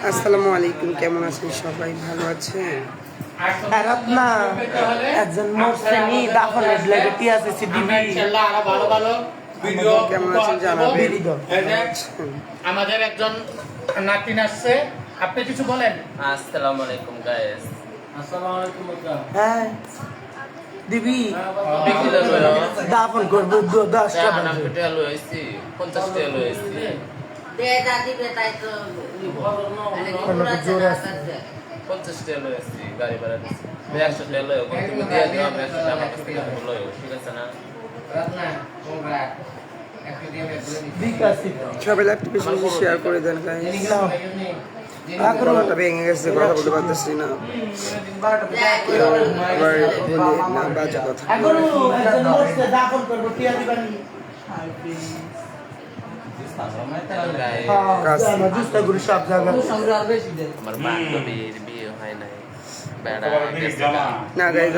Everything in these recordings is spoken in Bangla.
আসসালামু আলাইকুম, কেমন আছেন সবাই? ভালো আছেন? না একজন মোরসেনি দাফনের ব্লেগটি আছে সিডিবি কেমন আছেন জানাবেন। আমাদের একজন নাতিন আসছে, আপনি কিছু বলেন। আসসালামু আলাইকুম গাইস। আসসালামু আলাইকুম। হ্যাঁ দিবি বিকেলে দাফন করবো 10টা না পেটে লইছি 50 টাকা লইছি। দে দাদি বেটাই তো কোনো জোর আছে 50 টাকা লইছি গাড়ি ভাড়া দিছি। 100 টাকা লইও তুমি দিয়ে দাও, 100 টাকা আমার কাছ থেকে লইও, ঠিক আছে না? রত্না কোবরা একটু দিয়ে বিকাশি সবাই লাইভটা বেশি বেশি শেয়ার করে দেন গাইস। গলাটা ভেঙে গেছে, কথা বলতে পারতেছি না, আবার বলি না বাজে কথা। এখন একজন মোরসে দাফন করবো টিয়া দিবানি হ্যাঁ জুস্তা গুরু সব জায়গা আমার বান্ধবীর বিয়ে হয় নাই, বেড়া গেছে না গাইস,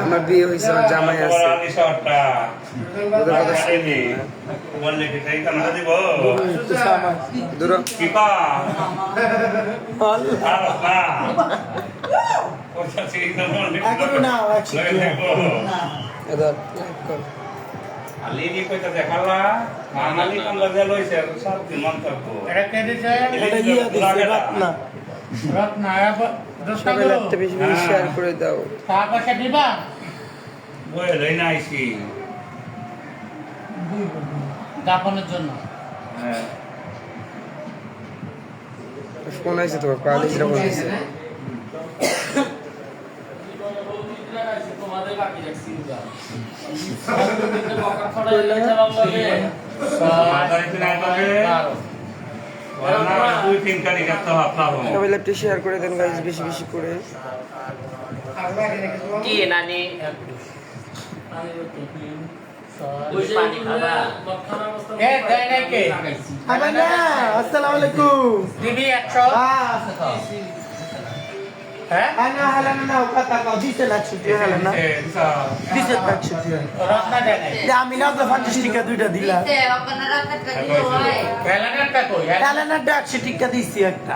আমার বিয়ে হয়েছে, আমার জামাই আছে। ওদের কথা শুনি। দূর এখনো না এবার লাইভ কর। এটা কে দিছে? এটা ইয়া দিছে রত্না রত্না সবাই লাইভটা বেশি বেশি শেয়ার করে দাও। টাকা পয়সা দিবা দাফনের জন্য। ফোন আছে তোমার পালিশরা ফোন আছে। সবাই লাইভটা শেয়ার করে দেন গাইস বেশি বেশি করে। কি নানি পানি খাবা? এ দেয় নাই কে? আবার না আসসালামু আলাইকুম দিবি 100। হ্যাঁ আনা হালানা না কথা কও দিতে না ছুটি হলো না দিতে না ছুটি রত্না দেয় নাই। আমি না তো 50 টাকা দুইটা দিলা দিতে ওখানে রাখাটা দিও হয় হেলানারটা কই? হালানা 100 টাকা দিছি একটা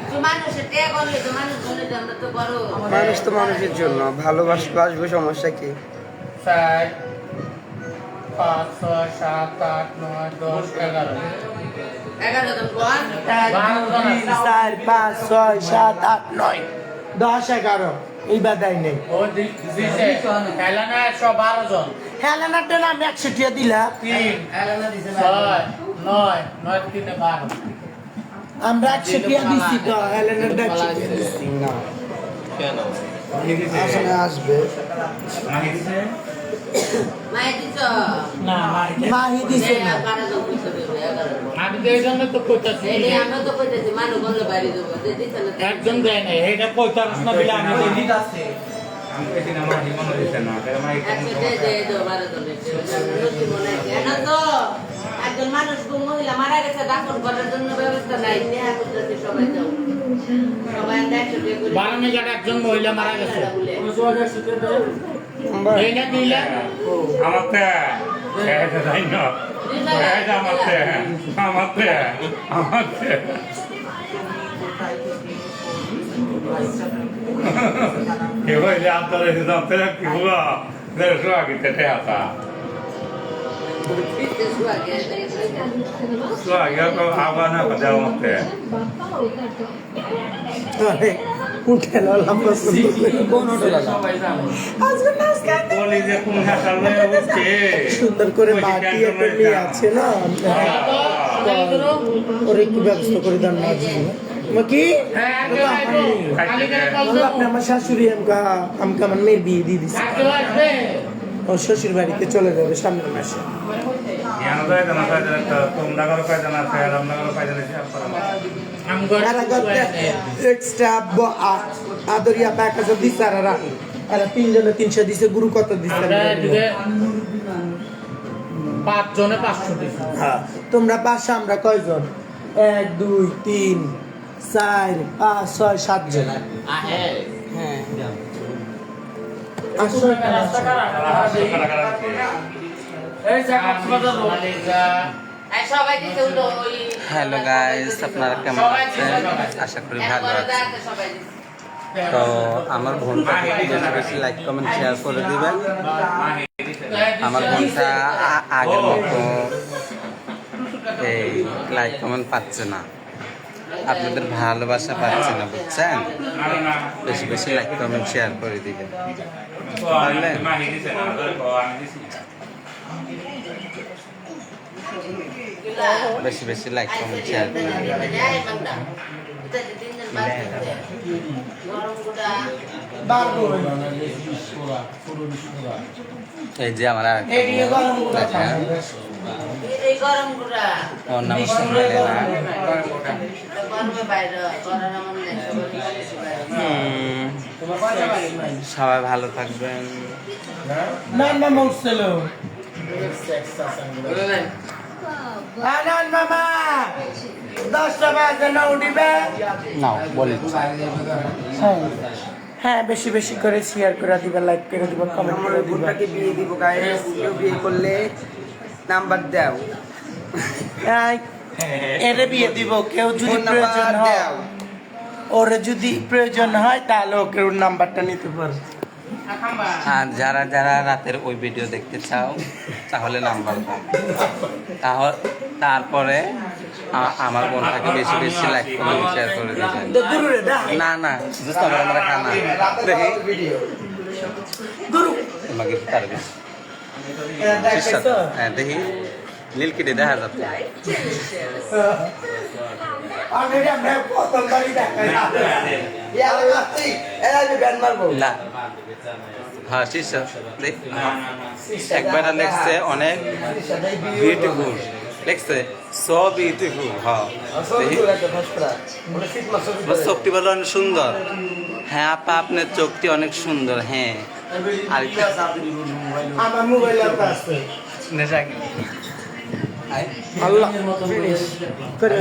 তুই মানুষের টেয়া করলে তো মানুষ বলে যে আমরা তো বড় মানুষ তো মানুষের জন্য, ভালোবাসবো, সমস্যা কি? 4 5 6 7 8 9 10 11 11 জন কোন 1 2 3 4 5 6 7 8 9 10 11 এই বাদাই নেই ও দিছে হেলানা 112 জন। হালানাটা না 100 টাকা দিলা 3 হেলানা দিছে 6 9 9 3 12। আমরা 100 টাকা দিছি তো হালানাটা 100 টাকা দিছি না কেন? আসলে আসবে। মাই দিছ না মাহি দিছে না 11 জন কইছে 11 আমি তো এই জন্য তো কইতাছি, এই আমরা তো কইতেছি মানুষ বললে বাইরে দেবো দিছে না একজন দেয় নাই, এইটা কইতারস না বলে আমি দিই। একজন মানুষ মহিলা মারা গেছে দাফন করার জন্য ব্যবস্থা নাই, নেহা করতেছে সবাই যাও সবাই 100 টাকা করে বারামে যারা একজন মহিলা মারা গেছে নাম্বার এই না দিলা উঠে ললাম কোন হোটেল আছে? সুন্দর করে বাটি একটা নিয়ে আছে না ওর একটু ব্যবস্থা করে দেন না কি আপনি আমার শাশুড়ি আমাকে আমার মেয়ের বিয়ে দিয়ে দিচ্ছে ও শ্বশুর বাড়িতে চলে যাবে সামনের মাসে এক্সট্রা আদরিয়া প্যাকেজ দিচ্ছে আর এরা 3 জনে 300 দিছে গুরু কত দিচ্ছে 5 জনে 500 দিছে। হ্যাঁ তোমরা পাঁচশো আমরা কয়জন 1 2 3 4 5 6 7 জন হ্যাঁ 800 টাকা এই যে কক্সবাজার রোড এই সবাই দিতে হলো ওই হ্যালো গাইস, আপনারা কেমন আছেন? আশা করি ভালো আছেন। সবাই দিতে তো আমার বোনটাকে বেশি বেশি লাইক কমেন্ট শেয়ার করে দিবেন। আমার বোনটা আগের মতো এই লাইক কমেন্ট পাচ্ছে না, আপনাদের ভালোবাসা পাচ্ছে না, বুঝছেন? বেশি বেশি লাইক কমেন্ট শেয়ার করে দিবেন, পারলেন? বেশি বেশি লাইক কমেন্ট শেয়ার করে দিবেন। এই যে আমার আর এই দিয়ে গরম গুঁড়া খান। এই গরম গুড়া ওর নাম শুনলে না। গরমে বাইরে করার মন নেই সবাই ভালো থাকবেন। না না মরছিল আনন্দ মামা 10টা বাজে না উঠিবে। নাও বলি হ্যাঁ, বেশি বেশি করে শেয়ার করে দিবা, লাইক করে দিবা, কমেন্ট আমার করে দিবা। বোনটাকে বিয়ে দিব গাইস, কেউ বিয়ে করলে নাম্বার দাও, এরে বিয়ে দিব, কেউ যদি ফোন প্রয়োজন নাম্বার হয়, দাও। ওরে যদি প্রয়োজন হয় তাহলে ওকে ওর নাম্বারটা নিতে পারো। আর যারা যারা রাতের ওই ভিডিও দেখতে চাও তাহলে নাম্বার দাও, তারপরে আমার বোনটাকে বেশি বেশি লাইক কমেন্ট শেয়ার করে দিবেন। না না বুঝতে পারো, আমরা খানা দেখি তোমাকে তার বেশি হ্যাঁ দেখি নীলকিটে দেখা যাচ্ছে। অলরেডি আমরা প্রথমবারই দেখাই। না হ্যাঁ শীর্ষক একবার লেখছে অনেক বিউটিফুল, লেখছে সো বিউটিফুল। হ্যাঁ চোখটি বলো অনেক সুন্দর। হ্যাঁ আপা আপনার চোখটি অনেক সুন্দর। হ্যাঁ আর আমার মোবাইল আছে। নেশা আল্লাহ ফিনিশ করে